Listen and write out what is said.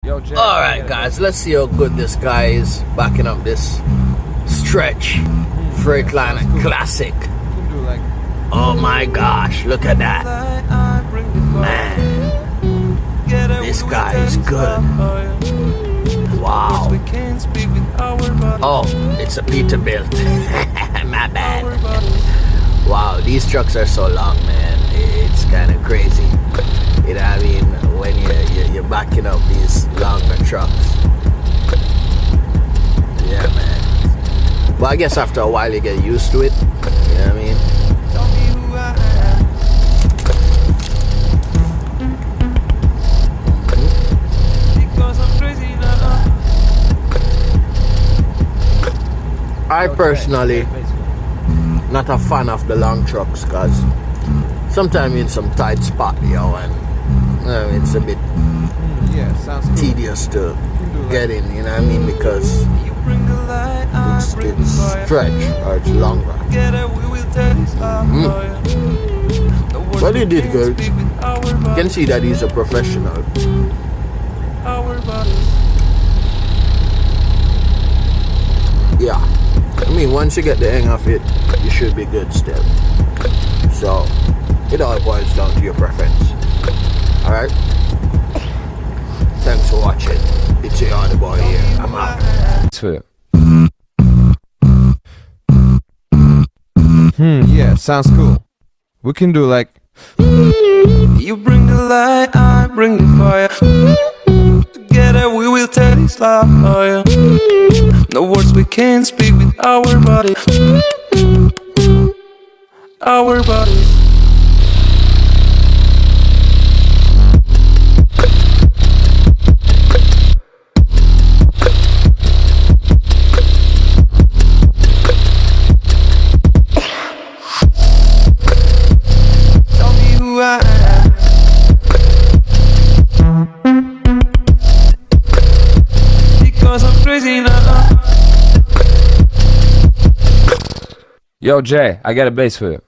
Alright guys, let's see how good this guy is backing up this stretch Freightliner Classic. Oh my gosh, look at that. Man, this guy is good. Wow. Oh, it's a Peterbilt. My bad. Wow, these trucks are so long, man. It's kind of crazy. You know what I mean? When you're backing up these longer trucks. Yeah, man. But I guess after a while you get used to it. You know what I mean? I personally not a fan of the long trucks because sometimes you're in some tight spot, yo, and it's a bit tedious to get in, you know what I mean, because it's stretch or it's longer. But he did good. You can see that he's a professional. Yeah, I mean, once you get the hang of it, you should be good still. So it all boils down to your preference. Alright? Thanks for watching. It's your other boy here. I'm out. Yeah, sounds cool. We can do like you bring the light, I bring the fire. Together we will tear this fire. No words we can't speak with our bodies. Our bodies. Tell me who I am. Because I'm crazy now. Yo, Jay, I got a bass for you.